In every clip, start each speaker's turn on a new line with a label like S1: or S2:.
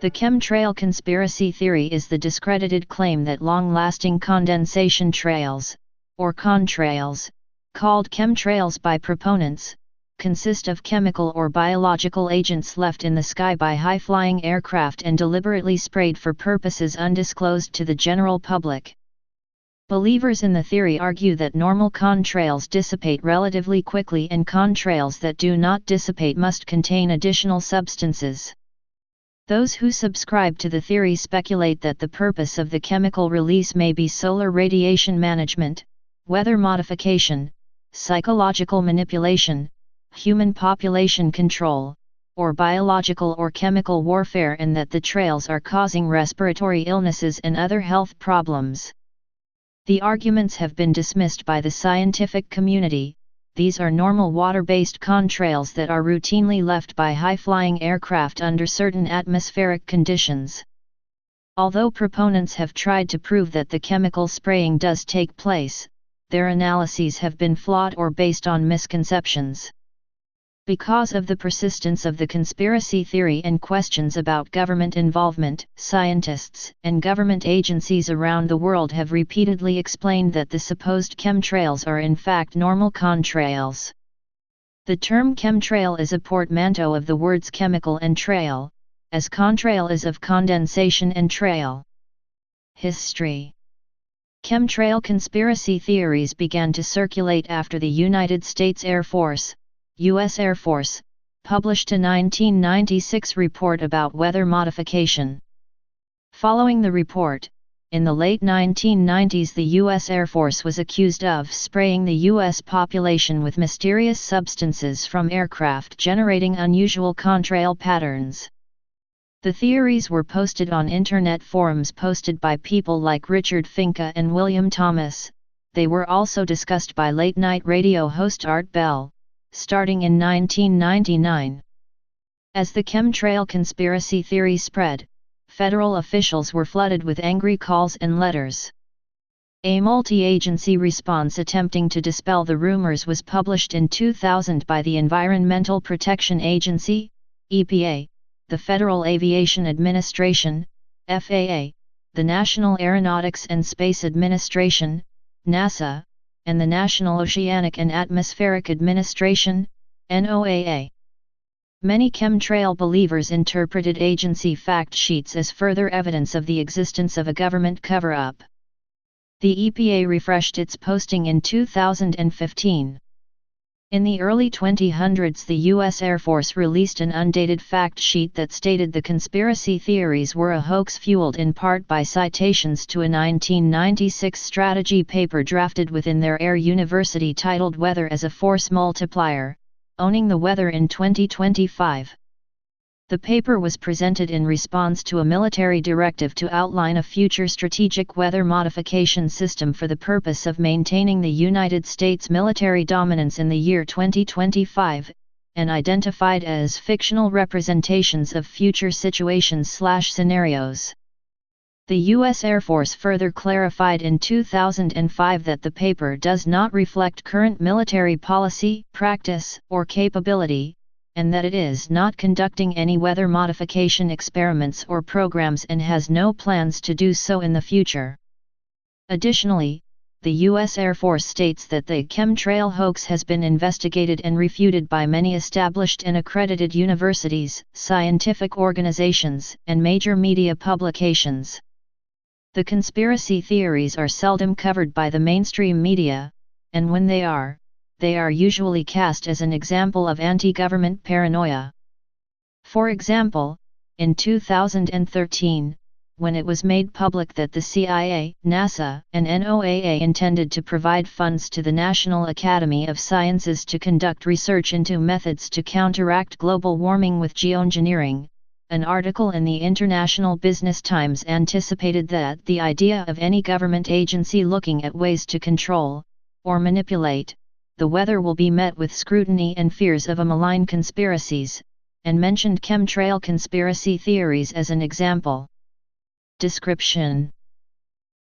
S1: The chemtrail conspiracy theory is the discredited claim that long-lasting condensation trails, or contrails, called chemtrails by proponents, consist of chemical or biological agents left in the sky by high-flying aircraft and deliberately sprayed for purposes undisclosed to the general public. Believers in the theory argue that normal contrails dissipate relatively quickly and contrails that do not dissipate must contain additional substances. Those who subscribe to the theory speculate that the purpose of the chemical release may be solar radiation management, weather modification, psychological manipulation, human population control, or biological or chemical warfare, and that the trails are causing respiratory illnesses and other health problems. The arguments have been dismissed by the scientific community. These are normal water-based contrails that are routinely left by high-flying aircraft under certain atmospheric conditions. Although proponents have tried to prove that the chemical spraying does take place, their analyses have been flawed or based on misconceptions. Because of the persistence of the conspiracy theory and questions about government involvement, scientists and government agencies around the world have repeatedly explained that the supposed chemtrails are in fact normal contrails. The term chemtrail is a portmanteau of the words chemical and trail, as contrail is of condensation and trail. History. Chemtrail conspiracy theories began to circulate after the United States Air Force, U.S. Air Force, published a 1996 report about weather modification. Following the report, in the late 1990s the U.S. Air Force was accused of spraying the U.S. population with mysterious substances from aircraft generating unusual contrail patterns. The theories were posted on internet forums posted by people like Richard Finca and William Thomas. They were also discussed by late-night radio host Art Bell, starting in 1999. As the chemtrail conspiracy theory spread, federal officials were flooded with angry calls and letters. A multi-agency response attempting to dispel the rumors was published in 2000 by the Environmental Protection Agency, EPA, the Federal Aviation Administration, FAA, the National Aeronautics and Space Administration, NASA, and the National Oceanic and Atmospheric Administration, NOAA. Many chemtrail believers interpreted agency fact sheets as further evidence of the existence of a government cover-up. The EPA refreshed its posting in 2015. In the early 2000s the U.S. Air Force released an undated fact sheet that stated the conspiracy theories were a hoax fueled in part by citations to a 1996 strategy paper drafted within their Air University titled Weather as a Force Multiplier, Owning the Weather in 2025. The paper was presented in response to a military directive to outline a future strategic weather modification system for the purpose of maintaining the United States military dominance in the year 2025, and identified as fictional representations of future situations/scenarios. The U.S. Air Force further clarified in 2005 that the paper does not reflect current military policy, practice, or capability, and that it is not conducting any weather modification experiments or programs and has no plans to do so in the future. Additionally, the U.S. Air Force states that the chemtrail hoax has been investigated and refuted by many established and accredited universities, scientific organizations, and major media publications. The conspiracy theories are seldom covered by the mainstream media, and when they are usually cast as an example of anti-government paranoia. For example, in 2013, when it was made public that the CIA, NASA, and NOAA intended to provide funds to the National Academy of Sciences to conduct research into methods to counteract global warming with geoengineering, an article in the International Business Times anticipated that the idea of any government agency looking at ways to control, or manipulate, the weather will be met with scrutiny and fears of a malign conspiracies, and mentioned chemtrail conspiracy theories as an example. Description.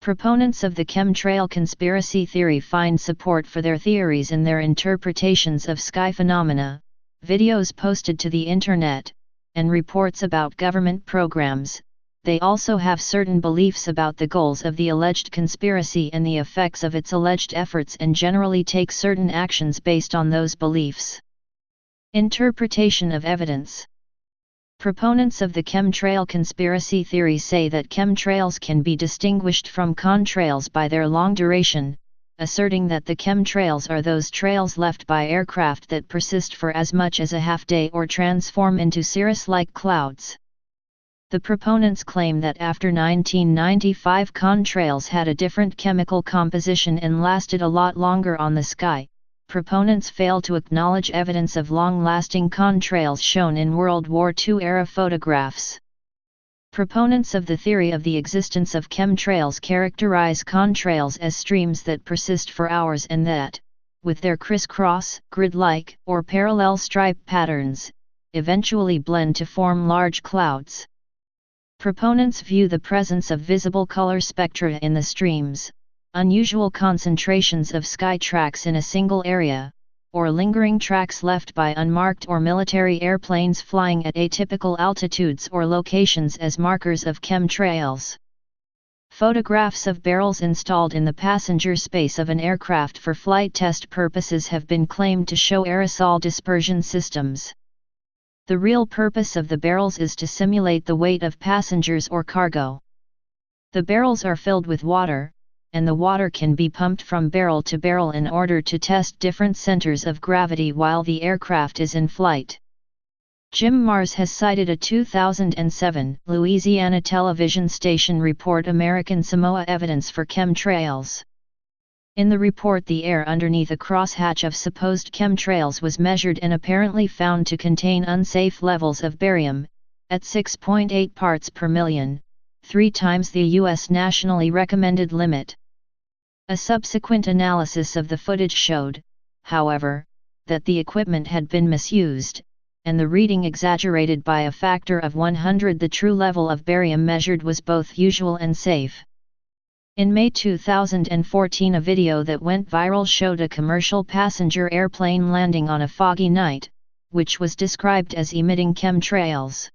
S1: Proponents of the chemtrail conspiracy theory find support for their theories in their interpretations of sky phenomena, videos posted to the Internet, and reports about government programs. They also have certain beliefs about the goals of the alleged conspiracy and the effects of its alleged efforts, and generally take certain actions based on those beliefs. Interpretation of evidence. Proponents of the chemtrail conspiracy theory say that chemtrails can be distinguished from contrails by their long duration, asserting that the chemtrails are those trails left by aircraft that persist for as much as a half day or transform into cirrus-like clouds. The proponents claim that after 1995 contrails had a different chemical composition and lasted a lot longer on the sky. Proponents fail to acknowledge evidence of long-lasting contrails shown in World War II-era photographs. Proponents of the theory of the existence of chemtrails characterize contrails as streams that persist for hours and that, with their crisscross, grid-like, or parallel stripe patterns, eventually blend to form large clouds. Proponents view the presence of visible color spectra in the streams, unusual concentrations of sky tracks in a single area, or lingering tracks left by unmarked or military airplanes flying at atypical altitudes or locations as markers of chemtrails. Photographs of barrels installed in the passenger space of an aircraft for flight test purposes have been claimed to show aerosol dispersion systems. The real purpose of the barrels is to simulate the weight of passengers or cargo. The barrels are filled with water, and the water can be pumped from barrel to barrel in order to test different centers of gravity while the aircraft is in flight. Jim Marrs has cited a 2007 Louisiana television station report American Samoa evidence for chemtrails. In the report, the air underneath a crosshatch of supposed chemtrails was measured and apparently found to contain unsafe levels of barium, at 6.8 parts per million, 3 times the U.S. nationally recommended limit. A subsequent analysis of the footage showed, however, that the equipment had been misused, and the reading exaggerated by a factor of 100. The true level of barium measured was both usual and safe. In May 2014, a video that went viral showed a commercial passenger airplane landing on a foggy night, which was described as emitting chemtrails.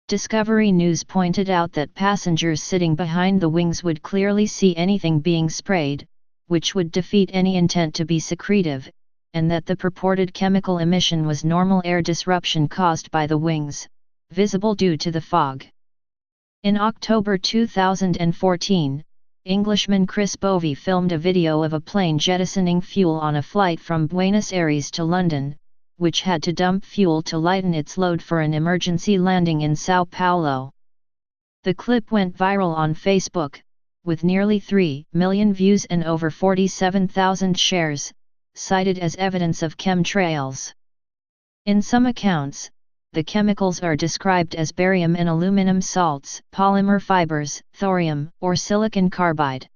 S1: Discovery News pointed out that passengers sitting behind the wings would clearly see anything being sprayed, which would defeat any intent to be secretive, and that the purported chemical emission was normal air disruption caused by the wings, visible due to the fog. In October 2014, Englishman Chris Bovey filmed a video of a plane jettisoning fuel on a flight from Buenos Aires to London, which had to dump fuel to lighten its load for an emergency landing in São Paulo. The clip went viral on Facebook, with nearly 3 million views and over 47,000 shares, cited as evidence of chemtrails. In some accounts, the chemicals are described as barium and aluminum salts, polymer fibers, thorium, or silicon carbide.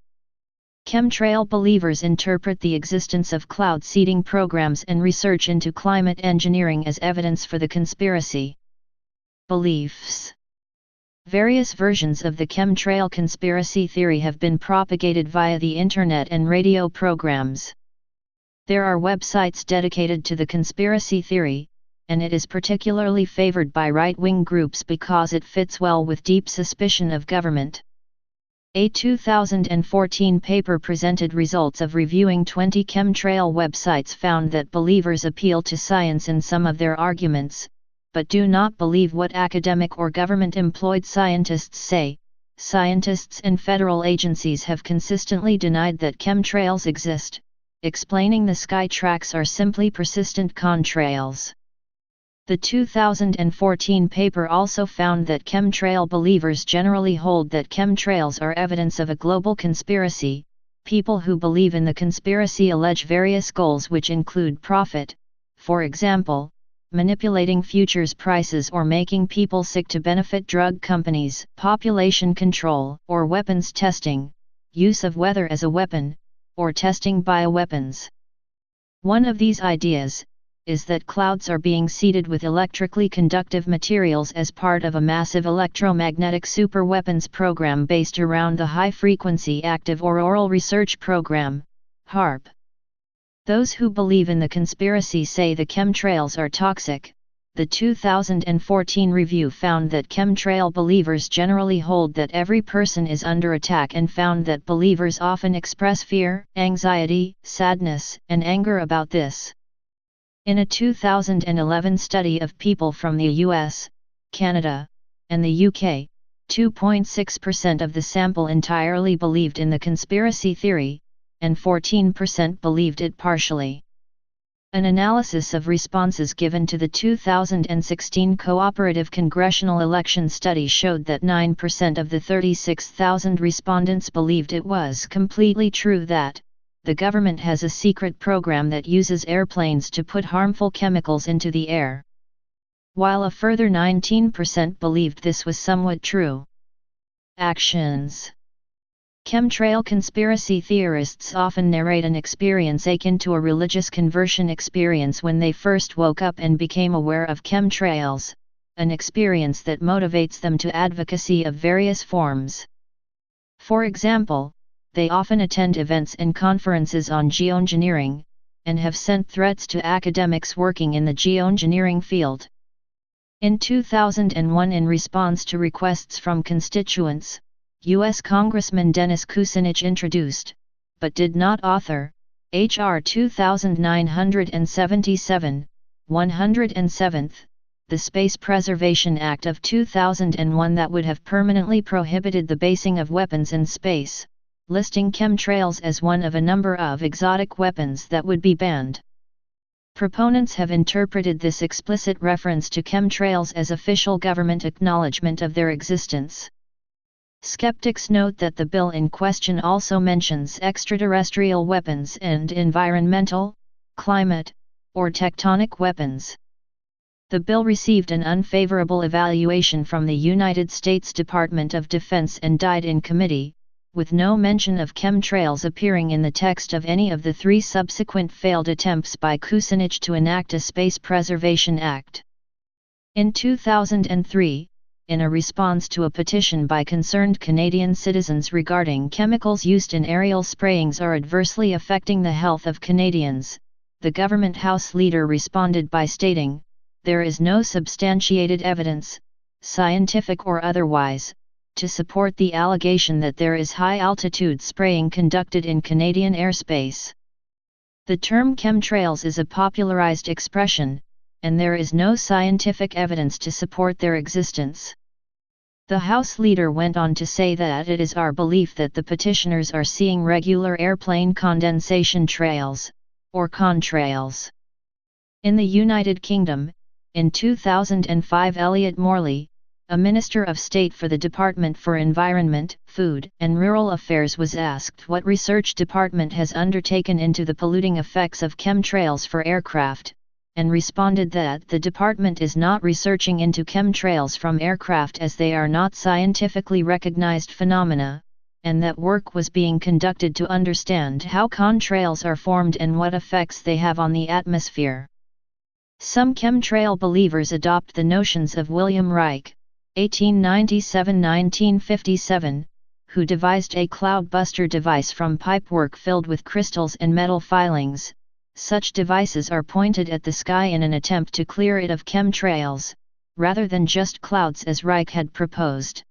S1: Chemtrail believers interpret the existence of cloud seeding programs and research into climate engineering as evidence for the conspiracy. Beliefs. Various versions of the chemtrail conspiracy theory have been propagated via the internet and radio programs. There are websites dedicated to the conspiracy theory, and it is particularly favored by right-wing groups because it fits well with deep suspicion of government. A 2014 paper presented results of reviewing 20 chemtrail websites found that believers appeal to science in some of their arguments, but do not believe what academic or government-employed scientists say. Scientists and federal agencies have consistently denied that chemtrails exist, explaining the sky tracks are simply persistent contrails. The 2014 paper also found that chemtrail believers generally hold that chemtrails are evidence of a global conspiracy. People who believe in the conspiracy allege various goals which include profit, for example, manipulating futures prices or making people sick to benefit drug companies, population control, or weapons testing, use of weather as a weapon, or testing bioweapons. One of these ideas is that clouds are being seeded with electrically conductive materials as part of a massive electromagnetic superweapons program based around the High Frequency Active Auroral Research Program, HAARP. Those who believe in the conspiracy say the chemtrails are toxic, the 2014 review found that chemtrail believers generally hold that every person is under attack and found that believers often express fear, anxiety, sadness, and anger about this. In a 2011 study of people from the US, Canada, and the UK, 2.6% of the sample entirely believed in the conspiracy theory, and 14% believed it partially. An analysis of responses given to the 2016 cooperative congressional election study showed that 9% of the 36,000 respondents believed it was completely true that the government has a secret program that uses airplanes to put harmful chemicals into the air, while a further 19% believed this was somewhat true. Actions. Chemtrail conspiracy theorists often narrate an experience akin to a religious conversion experience when they first woke up and became aware of chemtrails, an experience that motivates them to advocacy of various forms. For example, they often attend events and conferences on geoengineering, and have sent threats to academics working in the geoengineering field. In 2001, in response to requests from constituents, U.S. Congressman Dennis Kucinich introduced, but did not author, H.R. 2977, 107th, the Space Preservation Act of 2001 that would have permanently prohibited the basing of weapons in space, listing chemtrails as one of a number of exotic weapons that would be banned. Proponents have interpreted this explicit reference to chemtrails as official government acknowledgement of their existence. Skeptics note that the bill in question also mentions extraterrestrial weapons and environmental, climate, or tectonic weapons. The bill received an unfavorable evaluation from the United States Department of Defense and died in committee, with no mention of chemtrails appearing in the text of any of the three subsequent failed attempts by Kucinich to enact a Space Preservation Act. In 2003, in a response to a petition by concerned Canadian citizens regarding chemicals used in aerial sprayings are adversely affecting the health of Canadians, the government House leader responded by stating, "There is no substantiated evidence, scientific or otherwise, to support the allegation that there is high-altitude spraying conducted in Canadian airspace." The term chemtrails is a popularized expression, and there is no scientific evidence to support their existence. The House leader went on to say that it is our belief that the petitioners are seeing regular airplane condensation trails, or contrails. In the United Kingdom, in 2005 Elliot Morley, a Minister of State for the Department for Environment, Food and Rural Affairs was asked what research department has undertaken into the polluting effects of chemtrails for aircraft, and responded that the department is not researching into chemtrails from aircraft as they are not scientifically recognized phenomena, and that work was being conducted to understand how contrails are formed and what effects they have on the atmosphere. Some chemtrail believers adopt the notions of William Reich, 1897–1957, who devised a cloudbuster device from pipework filled with crystals and metal filings. Such devices are pointed at the sky in an attempt to clear it of chemtrails, rather than just clouds as Reich had proposed.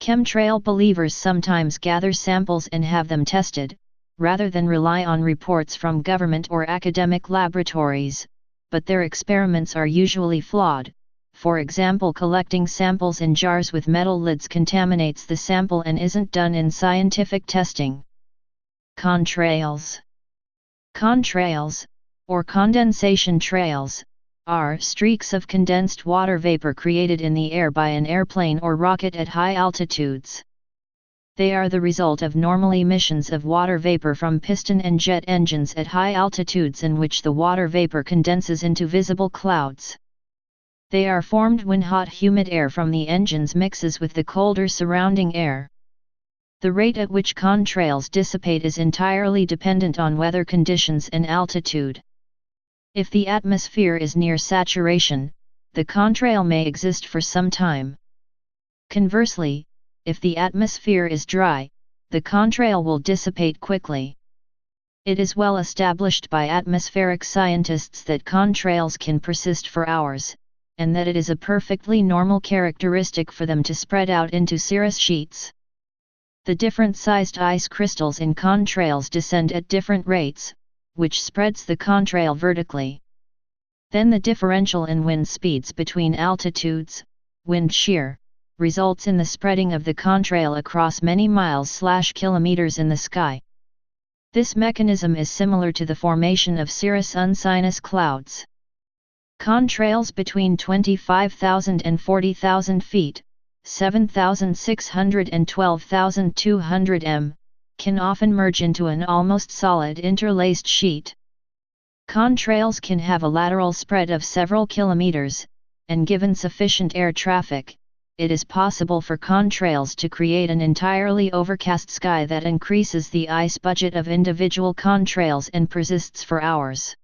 S1: Chemtrail believers sometimes gather samples and have them tested, rather than rely on reports from government or academic laboratories, but their experiments are usually flawed. For example, collecting samples in jars with metal lids contaminates the sample and isn't done in scientific testing. Contrails. Contrails, or condensation trails, are streaks of condensed water vapor created in the air by an airplane or rocket at high altitudes. They are the result of normal emissions of water vapor from piston and jet engines at high altitudes in which the water vapor condenses into visible clouds. They are formed when hot humid air from the engines mixes with the colder surrounding air. The rate at which contrails dissipate is entirely dependent on weather conditions and altitude. If the atmosphere is near saturation, the contrail may exist for some time. Conversely, if the atmosphere is dry, the contrail will dissipate quickly. It is well established by atmospheric scientists that contrails can persist for hours, and that it is a perfectly normal characteristic for them to spread out into cirrus sheets. The different-sized ice crystals in contrails descend at different rates, which spreads the contrail vertically. Then the differential in wind speeds between altitudes, wind shear, results in the spreading of the contrail across many miles/kilometers in the sky. This mechanism is similar to the formation of cirrus uncinus clouds. Contrails between 25,000 and 40,000 feet, 7,600 and 12,200 m, can often merge into an almost solid interlaced sheet. Contrails can have a lateral spread of several kilometers, and given sufficient air traffic, it is possible for contrails to create an entirely overcast sky that increases the ice budget of individual contrails and persists for hours.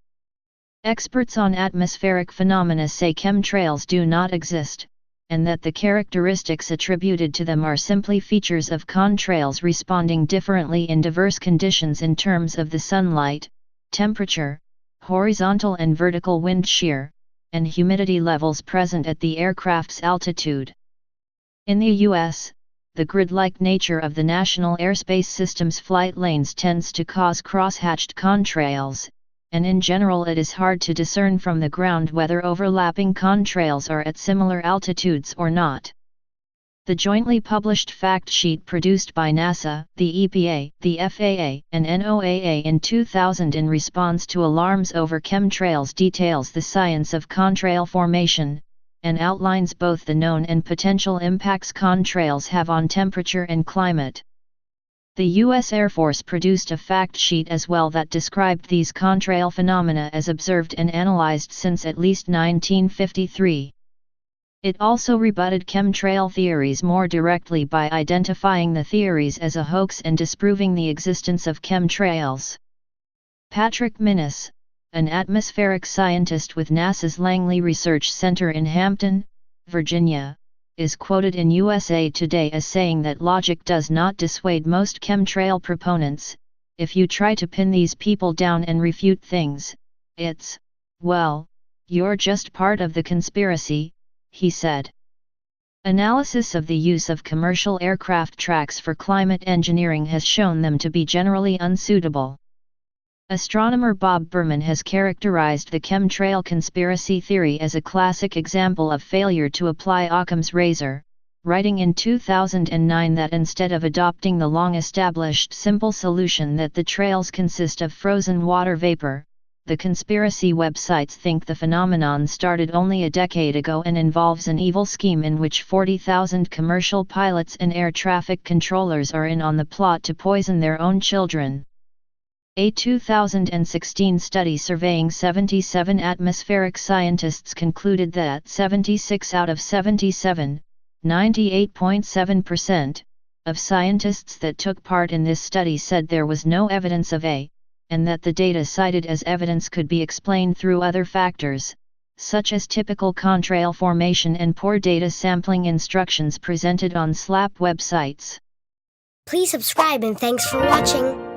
S1: Experts on atmospheric phenomena say chemtrails do not exist, and that the characteristics attributed to them are simply features of contrails responding differently in diverse conditions in terms of the sunlight, temperature, horizontal and vertical wind shear, and humidity levels present at the aircraft's altitude. In the U.S., the grid-like nature of the National Airspace System's flight lanes tends to cause cross-hatched contrails, and in general it is hard to discern from the ground whether overlapping contrails are at similar altitudes or not. The jointly published fact sheet produced by NASA, the EPA, the FAA, and NOAA in 2000 in response to alarms over chemtrails details the science of contrail formation, and outlines both the known and potential impacts contrails have on temperature and climate. The U.S. Air Force produced a fact sheet as well that described these contrail phenomena as observed and analyzed since at least 1953. It also rebutted chemtrail theories more directly by identifying the theories as a hoax and disproving the existence of chemtrails. Patrick Minnis, an atmospheric scientist with NASA's Langley Research Center in Hampton, Virginia, is quoted in USA Today as saying that logic does not dissuade most chemtrail proponents. If you try to pin these people down and refute things, it's, well, you're just part of the conspiracy, he said. Analysis of the use of commercial aircraft tracks for climate engineering has shown them to be generally unsuitable. Astronomer Bob Berman has characterized the chemtrail conspiracy theory as a classic example of failure to apply Occam's razor, writing in 2009 that instead of adopting the long-established simple solution that the trails consist of frozen water vapor, the conspiracy websites think the phenomenon started only a decade ago and involves an evil scheme in which 40,000 commercial pilots and air traffic controllers are in on the plot to poison their own children. A 2016 study surveying 77 atmospheric scientists concluded that 76 out of 77, 98.7%, of scientists that took part in this study said there was no evidence of and that the data cited as evidence could be explained through other factors, such as typical contrail formation and poor data sampling instructions presented on SLAP websites.
S2: Please subscribe and thanks for watching.